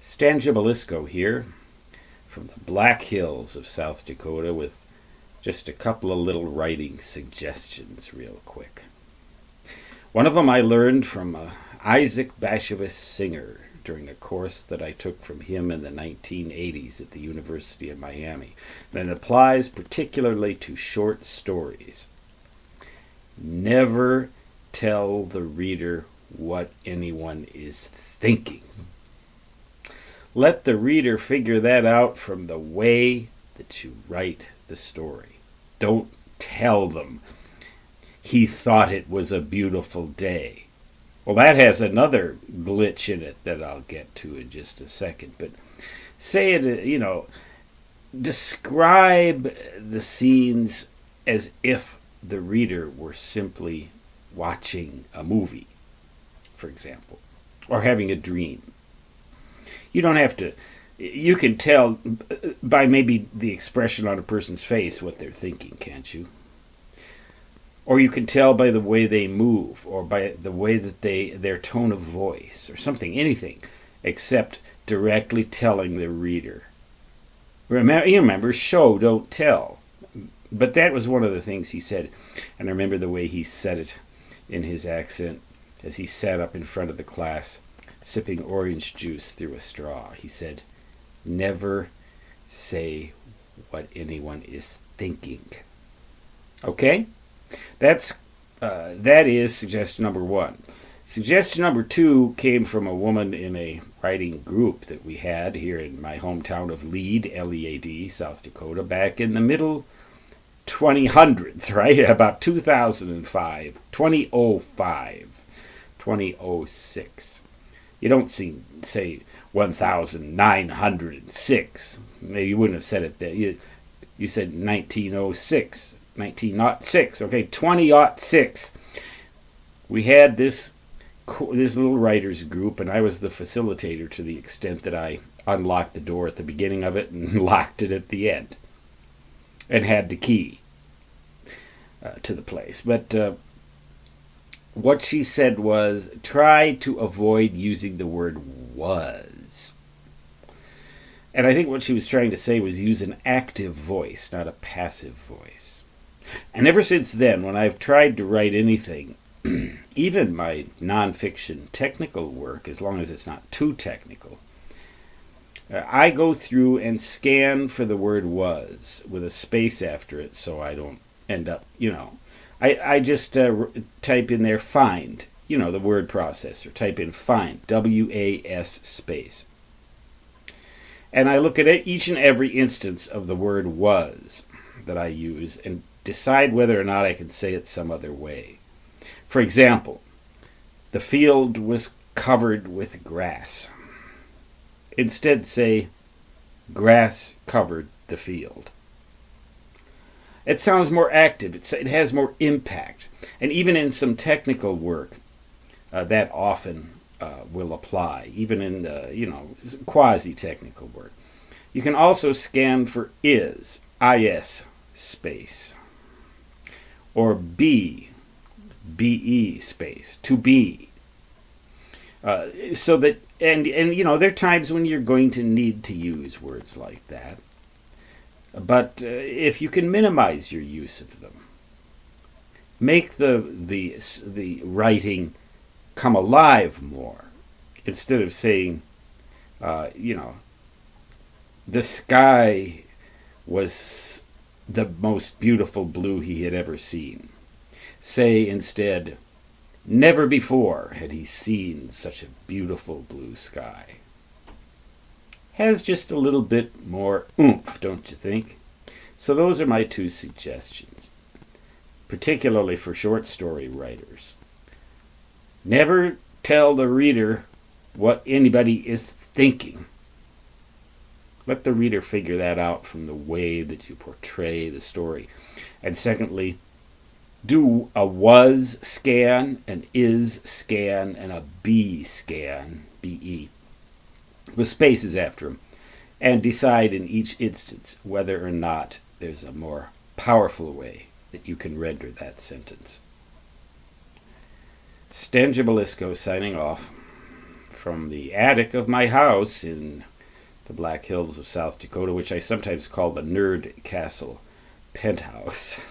Stan Gibilisco here from the Black Hills of South Dakota with just a couple of little writing suggestions real quick. One of them I learned from Isaac Bashevis Singer during a course that I took from him in the 1980s at the University of Miami. And it applies particularly to short stories. Never tell the reader what anyone is thinking. Let the reader figure that out from the way that you write the story. Don't tell them, he thought it was a beautiful day. Well, that has another glitch in it that I'll get to in just a second. But say it, describe the scenes as if the reader were simply watching a movie, for example, or having a dream. You don't have to, you can tell by maybe the expression on a person's face what they're thinking, can't you? Or you can tell by the way they move, or by the way that their tone of voice, or something, anything, except directly telling the reader. Remember, show, don't tell. But that was one of the things he said, and I remember the way he said it in his accent as he sat up in front of the class, sipping orange juice through a straw. He said, "Never say what anyone is thinking." Okay? That is suggestion number one. Suggestion number two came from a woman in a writing group that we had here in my hometown of Lead, L-E-A-D, South Dakota, back in the middle 2000s, right? About 2005, 2005, 2006. You don't say 1906. Maybe you wouldn't have said it then. You said 1906. 1906. Okay, 2006. We had this little writers group, and I was the facilitator to the extent that I unlocked the door at the beginning of it and locked it at the end, and had the key to the place. But what she said was, try to avoid using the word was. And I think what she was trying to say was use an active voice, not a passive voice. And ever since then, when I've tried to write anything, even my nonfiction technical work, as long as it's not too technical, I go through and scan for the word was with a space after it so I don't end up, I just type in there find, the word processor. Type in find, W-A-S space. And I look at each and every instance of the word was that I use and decide whether or not I can say it some other way. For example, the field was covered with grass. Instead say, grass covered the field. It sounds more active. It has more impact. And even in some technical work, that often will apply. Even in quasi-technical work. You can also scan for is, I-S space. Or be, B-E space, to be. So that, and there are times when you're going to need to use words like that. But if you can minimize your use of them, make the writing come alive more, instead of saying, the sky was the most beautiful blue he had ever seen. Say instead, never before had he seen such a beautiful blue sky. Has just a little bit more oomph, don't you think? So those are my two suggestions, particularly for short story writers. Never tell the reader what anybody is thinking. Let the reader figure that out from the way that you portray the story. And secondly, do a was scan, an is scan, and a be scan, B-E, with spaces after them, and decide in each instance whether or not there's a more powerful way that you can render that sentence. Stan Gibilisco signing off from the attic of my house in the Black Hills of South Dakota, which I sometimes call the Nerd Castle penthouse.